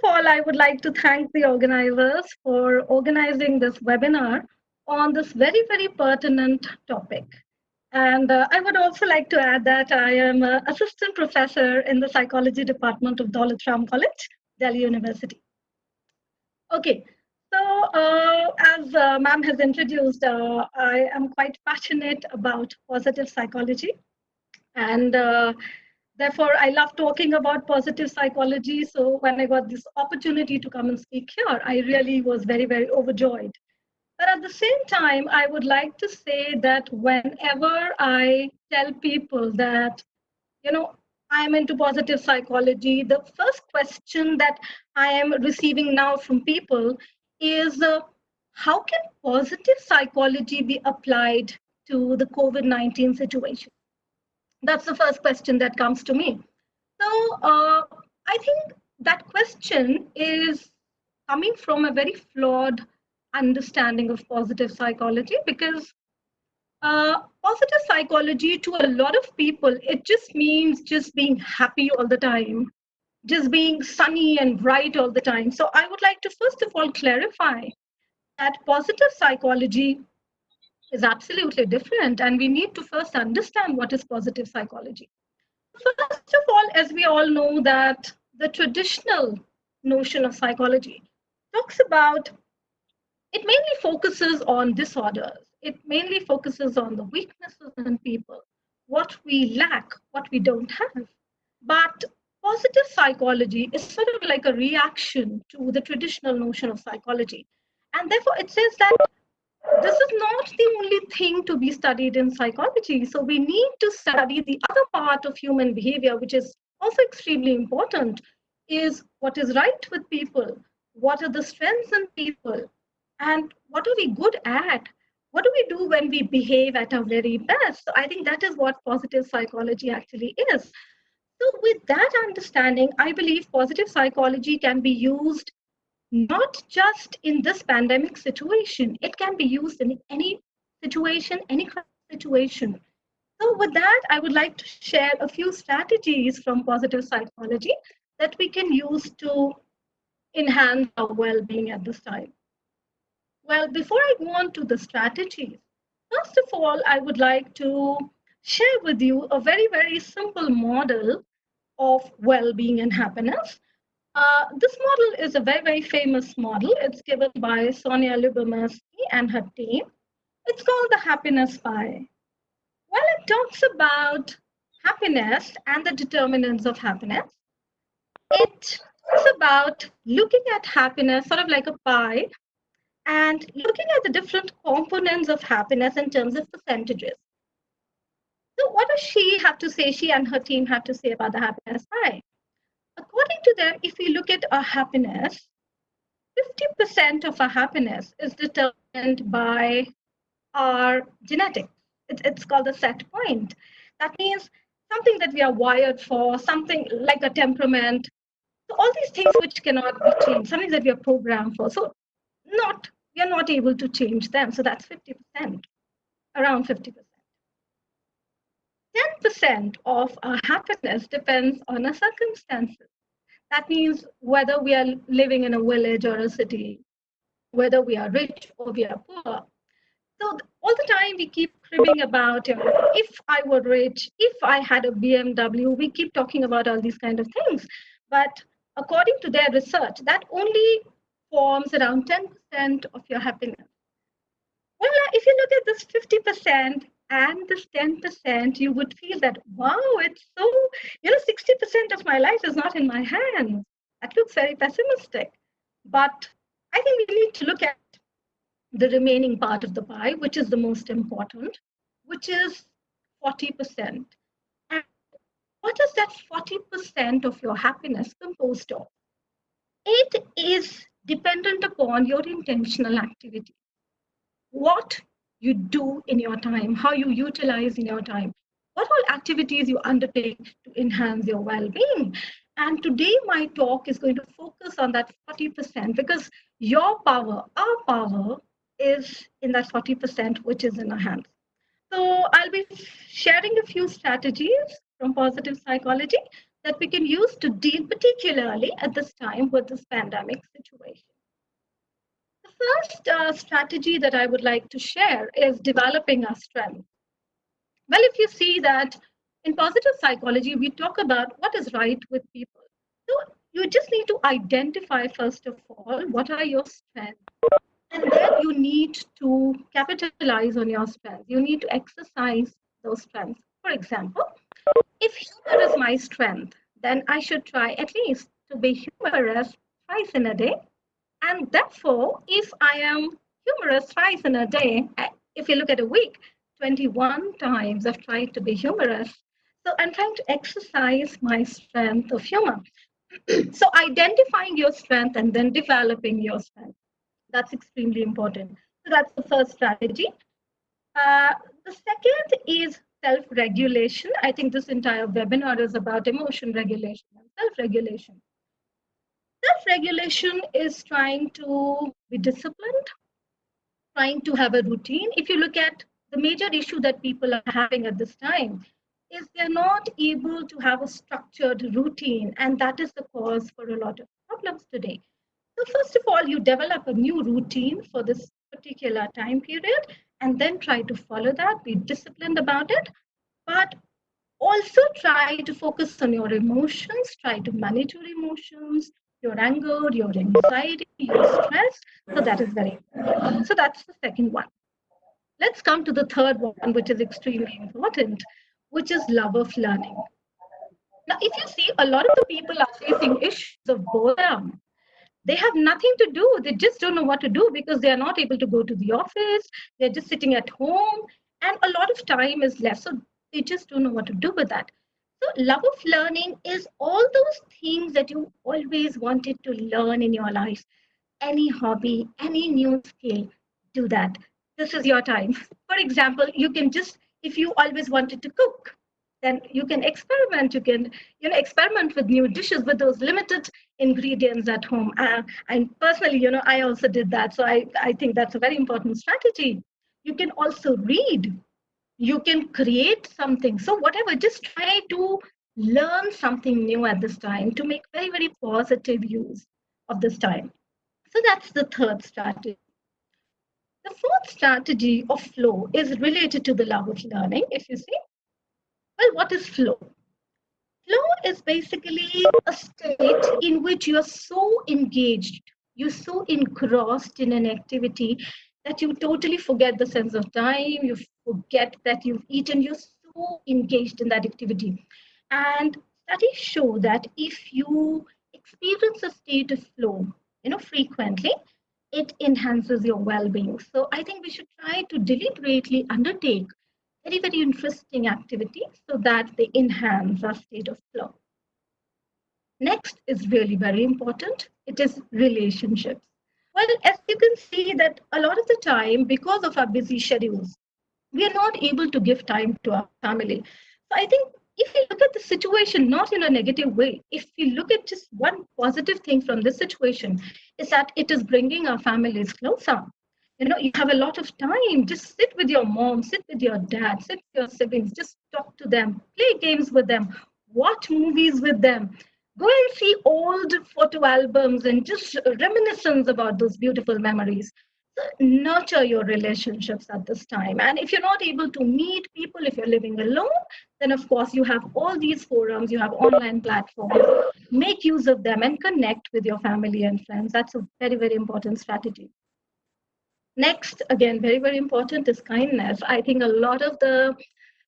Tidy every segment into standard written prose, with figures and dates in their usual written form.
all, I would like to thank the organizers for organizing this webinar on this very, very pertinent topic. And I would also like to add that I am an assistant professor in the psychology department of Srmu College, Delhi University. Okay, so as ma'am has introduced, I am quite passionate about positive psychology. And therefore, I love talking about positive psychology. So when I got this opportunity to come and speak here, I really was very, very overjoyed. But at the same time, I would like to say that whenever I tell people that, you know, I'm into positive psychology, the first question that I am receiving now from people is how can positive psychology be applied to the COVID-19 situation? That's the first question that comes to me. So I think that question is coming from a very flawed understanding of positive psychology, because positive psychology to a lot of people, it just means just being happy all the time, just being sunny and bright all the time. So I would like to first of all clarify that positive psychology is absolutely different, and we need to first understand what is positive psychology. First of all, as we all know, that the traditional notion of psychology talks about, it mainly focuses on disorders. It mainly focuses on the weaknesses in people, what we lack, what we don't have. But positive psychology is sort of like a reaction to the traditional notion of psychology. And therefore, it says that this is not the only thing to be studied in psychology. So we need to study the other part of human behavior, which is also extremely important, is what is right with people, what are the strengths in people, and what are we good at? What do we do when we behave at our very best? So I think that is what positive psychology actually is. So with that understanding, I believe positive psychology can be used not just in this pandemic situation, it can be used in any situation, any kind of situation. So, with that, I would like to share a few strategies from positive psychology that we can use to enhance our well being at this time. Well, before I go on to the strategies, first of all, I would like to share with you a very, very simple model of well being and happiness. This model is a very, very famous model. It's given by Sonia Lyubomirsky and her team. It's called the happiness pie. Well, it talks about happiness and the determinants of happiness. It talks about looking at happiness sort of like a pie and looking at the different components of happiness in terms of percentages. So, what does she have to say? She and her team have to say about the happiness pie. According to them, if we look at our happiness, 50% of our happiness is determined by our genetics. It's called the set point. That means something that we are wired for, something like a temperament. So all these things which cannot be changed, something that we are programmed for. So we are not able to change them. So that's 50%, around 50%. 10% of our happiness depends on our circumstances. That means whether we are living in a village or a city, whether we are rich or we are poor. So all the time we keep cribbing about, if I were rich, if I had a BMW, we keep talking about all these kind of things. But according to their research, that only forms around 10% of your happiness. Well, if you look at this 50% and this 10%, you would feel that, wow, it's so, 60% of my life is not in my hands. That looks very pessimistic. But I think we need to look at the remaining part of the pie, which is the most important, which is 40%. And what is that 40% of your happiness composed of? It is dependent upon your intentional activity. What you do in your time, how you utilize in your time, what all activities you undertake to enhance your well-being. And today my talk is going to focus on that 40%, because your power, our power, is in that 40% which is in our hands. So I'll be sharing a few strategies from positive psychology that we can use to deal particularly at this time with this pandemic situation. The first strategy that I would like to share is developing our strength. Well, if you see that in positive psychology, we talk about what is right with people. So you just need to identify, first of all, what are your strengths. And then you need to capitalize on your strengths. You need to exercise those strengths. For example, if humor is my strength, then I should try at least to be humorous twice in a day. And therefore, if I am humorous thrice in a day, if you look at a week, 21 times I've tried to be humorous. So I'm trying to exercise my strength of humor. So identifying your strength and then developing your strength. That's extremely important. So that's the first strategy. Uh, the second is self-regulation. I think this entire webinar is about emotion regulation and self-regulation. Self-regulation is trying to be disciplined, trying to have a routine. If you look at the major issue that people are having at this time, is they're not able to have a structured routine, and that is the cause for a lot of problems today. So first of all, you develop a new routine for this particular time period, and then try to follow that, be disciplined about it, but also try to focus on your emotions, try to manage your emotions, your anger, your anxiety, your stress. So that is very important. So that's the second one. Let's come to the third one, which is extremely important, which is love of learning. Now, if you see, a lot of the people are facing issues of boredom. They have nothing to do. They just don't know what to do because they are not able to go to the office. They're just sitting at home, and a lot of time is left. So they just don't know what to do with that. So, love of learning is all those things that you always wanted to learn in your life. Any hobby, any new skill, do that. This is your time. For example, you can just, if you always wanted to cook, then you can experiment. You can, experiment with new dishes with those limited ingredients at home. And personally, I also did that. So I think that's a very important strategy. You can also read. You can create something. So whatever, just try to learn something new at this time to make very, very positive use of this time. So that's the third strategy. The fourth strategy of flow is related to the love of learning. If you see, well, what is flow? Flow is basically a state in which you're so engaged, you're so engrossed in an activity that you totally forget the sense of time, you forget that you've eaten, you're so engaged in that activity. And studies show that if you experience a state of flow, frequently, it enhances your well-being. So I think we should try to deliberately undertake very, very interesting activities so that they enhance our state of flow. Next is really very important. It is relationships. Well, as you can see that a lot of the time, because of our busy schedules, we are not able to give time to our family. So I think if you look at the situation not in a negative way, if you look at just one positive thing from this situation, is that it is bringing our families closer. You have a lot of time. Just sit with your mom, sit with your dad, sit with your siblings, just talk to them, play games with them, watch movies with them. Go and see old photo albums and just reminiscence about those beautiful memories. So nurture your relationships at this time. And if you're not able to meet people, if you're living alone, then of course you have all these forums, you have online platforms. Make use of them and connect with your family and friends. That's a very, very important strategy. Next, again, very, very important is kindness. I think a lot of the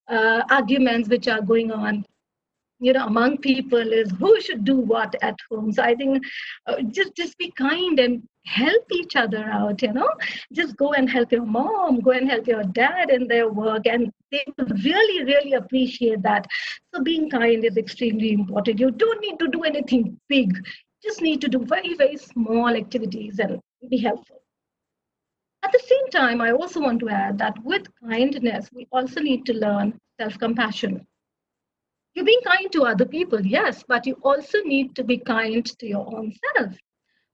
arguments which are going on, among people is who should do what at home. So I think just be kind and help each other out. Just go and help your mom, go and help your dad in their work, and they will really, really appreciate that. So being kind is extremely important. You don't need to do anything big. Just need to do very, very small activities and be helpful. At the same time, I also want to add that with kindness, we also need to learn self-compassion. You're being kind to other people, yes, but you also need to be kind to your own self.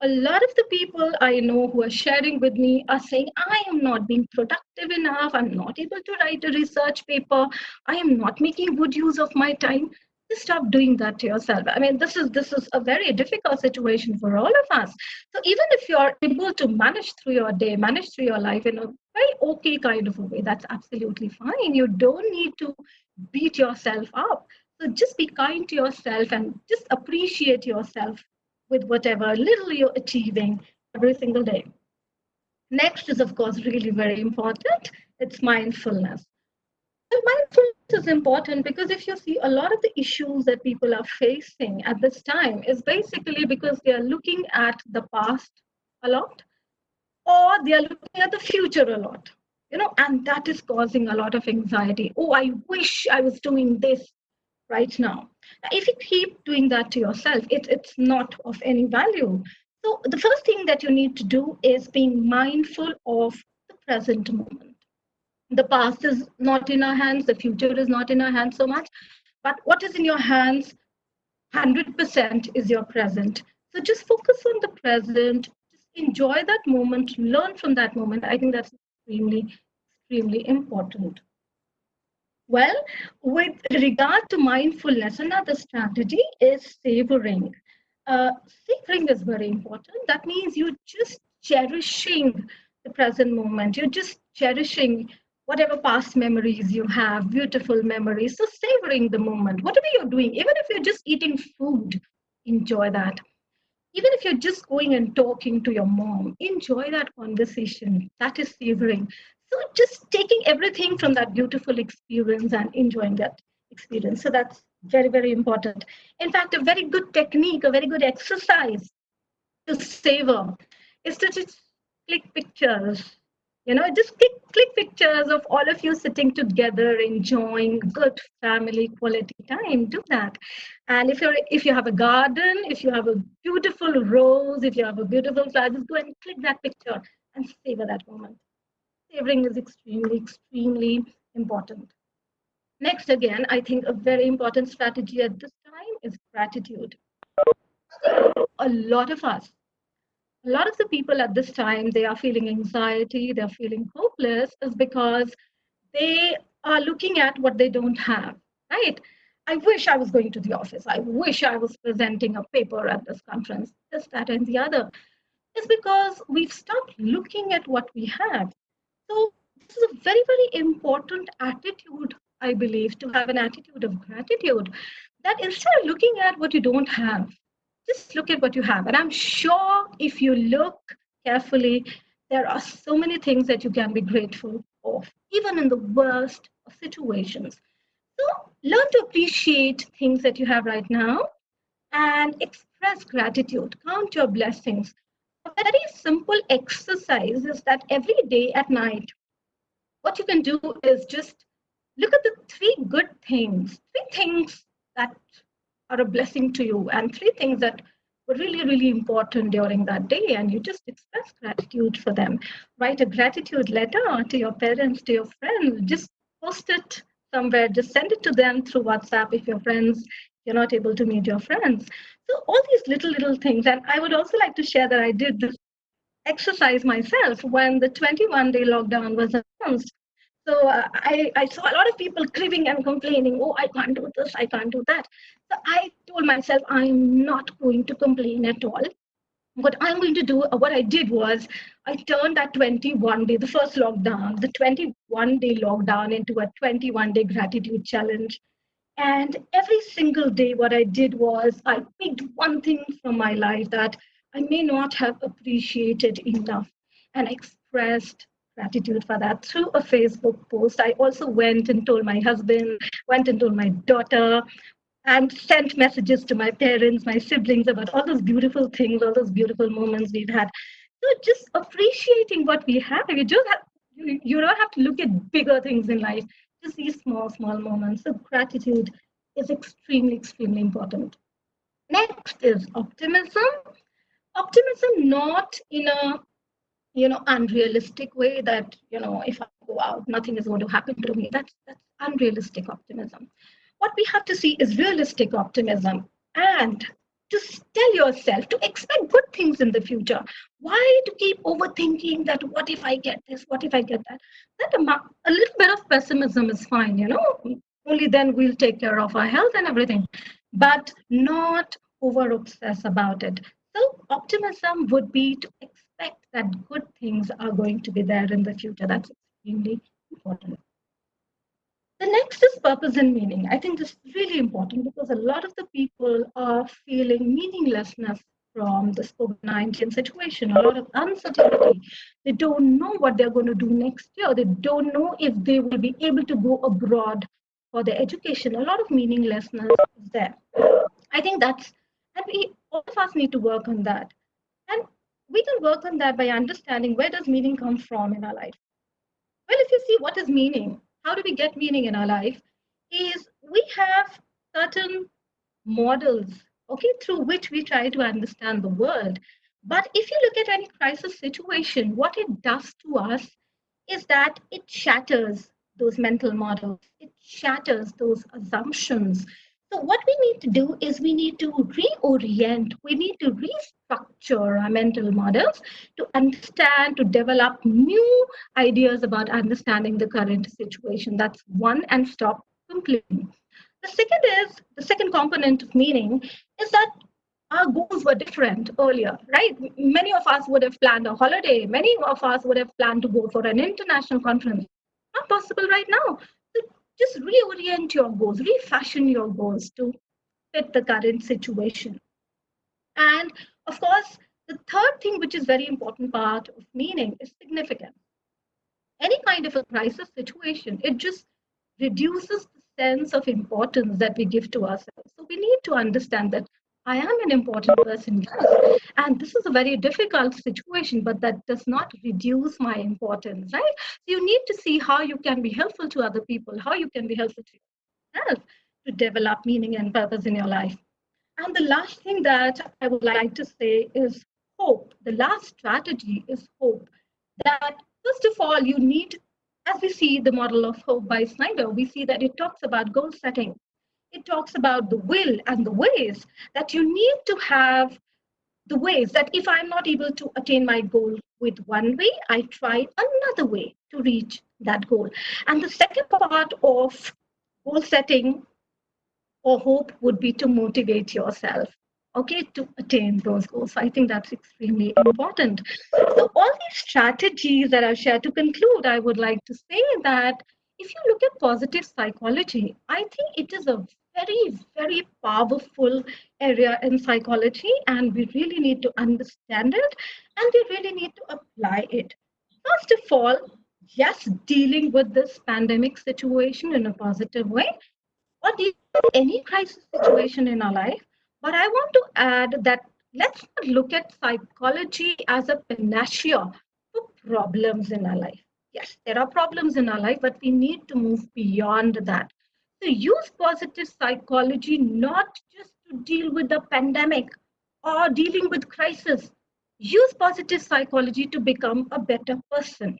A lot of the people I know who are sharing with me are saying, I am not being productive enough. I'm not able to write a research paper. I am not making good use of my time. just stop doing that to yourself. I mean, this is a very difficult situation for all of us. So even if you're able to manage through your day, manage through your life in a very okay kind of a way, that's absolutely fine. You don't need to beat yourself up. So just be kind to yourself and just appreciate yourself with whatever little you're achieving every single day. Next is, of course, really very important. It's mindfulness. Well, mindfulness is important because if you see a lot of the issues that people are facing at this time is basically because they are looking at the past a lot, or they are looking at the future a lot, and that is causing a lot of anxiety. Oh, I wish I was doing this right now. If you keep doing that to yourself, it's not of any value. So the first thing that you need to do is being mindful of the present moment. The past is not in our hands, the future is not in our hands so much, but what is in your hands 100% is your present. So just focus on the present, just enjoy that moment, learn from that moment. I think that's extremely important. Well, with regard to mindfulness, another strategy is savoring. Savoring is very important. That means you're just cherishing the present moment. You're just cherishing whatever past memories you have, beautiful memories. So savoring the moment, whatever you're doing, even if you're just eating food, enjoy that. Even if you're just going and talking to your mom, enjoy that conversation. That is savoring. So just taking everything from that beautiful experience and enjoying that experience. So that's very, very important. In fact, a very good technique, a very good exercise to savor is to just click pictures. Just click pictures of all of you sitting together, enjoying good family quality time. Do that. And if you have a garden, if you have a beautiful rose, if you have a beautiful flower, just go and click that picture and savor that moment. Savoring is extremely important. Next, again, I think a very important strategy at this time is gratitude. A lot of us a lot of the people at this time, they are feeling anxiety, they're feeling hopeless, is because they are looking at what they don't have, right? I wish I was going to the office. I wish I was presenting a paper at this conference, this, that, and the other. It's because we've stopped looking at what we have. So this is a very, very important attitude, I believe, to have an attitude of gratitude, that instead of looking at what you don't have, just look at what you have. And I'm sure if you look carefully, there are so many things that you can be grateful of, even in the worst of situations. So learn to appreciate things that you have right now and express gratitude. Count your blessings. A very simple exercise is that every day at night, what you can do is just look at the three things that are a blessing to you, and three things that were really, really important during that day, and you just express gratitude for them. Write a gratitude letter to your parents, to your friends, just post it somewhere, just send it to them through WhatsApp if your friends, you're not able to meet your friends. So all these little things. And I would also like to share that I did this exercise myself when the 21-day lockdown was announced. So I saw a lot of people cribbing and complaining, oh, I can't do this, I can't do that. So I told myself, I'm not going to complain at all. What I'm going to do, what I did was, I turned that 21-day, the first lockdown, the 21-day lockdown into a 21-day gratitude challenge. And every single day, what I did was I picked one thing from my life that I may not have appreciated enough and expressed gratitude for that through a Facebook post. I also went and told my husband, went and told my daughter, and sent messages to my parents, my siblings about all those beautiful things, all those beautiful moments we've had. So just appreciating what we have. You don't have to look at bigger things in life. Just these small moments. So gratitude is extremely important. Next is optimism. Optimism not in a unrealistic way that if I go out, nothing is going to happen to me. That's unrealistic optimism. What we have to see is realistic optimism, and to tell yourself to expect good things in the future. Why to keep overthinking that what if I get this, what if I get that? A little bit of pessimism is fine. Only then we'll take care of our health and everything, but not over obsess about it. So optimism would be to expect that good things are going to be there in the future. That's extremely important. The next is purpose and meaning. I think this is really important because a lot of the people are feeling meaninglessness from this COVID-19 situation, a lot of uncertainty. They don't know what they're going to do next year. They don't know if they will be able to go abroad for their education. A lot of meaninglessness is there. I think and all of us need to work on that. And we can work on that by understanding where does meaning come from in our life. Well, if you see what is meaning, how do we get meaning in our life? Is we have certain models, okay, through which we try to understand the world. But if you look at any crisis situation, what it does to us is that it shatters those mental models, it shatters those assumptions. So, what we need to do is we need to reorient, we need to restructure our mental models to understand, to develop new ideas about understanding the current situation. That's one, and stop complaining. The second component of meaning is that our goals were different earlier, right? Many of us would have planned a holiday. Many of us would have planned to go for an international conference. Not possible right now. So just reorient your goals, refashion your goals to fit the current situation. And of course, the third thing, which is very important part of meaning, is significance. Any kind of a crisis situation, it just reduces the sense of importance that we give to ourselves. So we need to understand that I am an important person, yes, and this is a very difficult situation, but that does not reduce my importance, right? So you need to see how you can be helpful to other people, how you can be helpful to yourself to develop meaning and purpose in your life. And the last thing that I would like to say is hope. The last strategy is hope. That first of all, you need, as we see the model of hope by Snyder, we see that it talks about goal setting. It talks about the will and the ways that you need to have the ways that if I'm not able to attain my goal with one way, I try another way to reach that goal. And the second part of goal setting or hope would be to motivate yourself, okay, to attain those goals. So I think that's extremely important. So all these strategies that I've shared, to conclude, I would like to say that if you look at positive psychology, I think it is a very powerful area in psychology, and we really need to understand it, and we really need to apply it. First of all, yes, dealing with this pandemic situation in a positive way, or deal with any crisis situation in our life. But I want to add that let's not look at psychology as a panacea for problems in our life. Yes, there are problems in our life, but we need to move beyond that. So use positive psychology not just to deal with the pandemic or dealing with crisis. Use positive psychology to become a better person,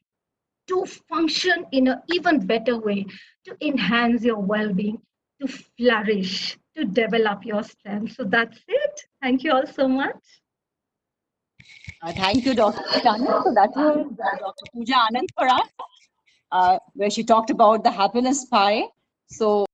to function in an even better way, to enhance your well being, to flourish, to develop your strength. So that's it. Thank you all so much. Thank you, Dr. Anand. So that was Dr. Pooja Anand for us, where she talked about the happiness pie. So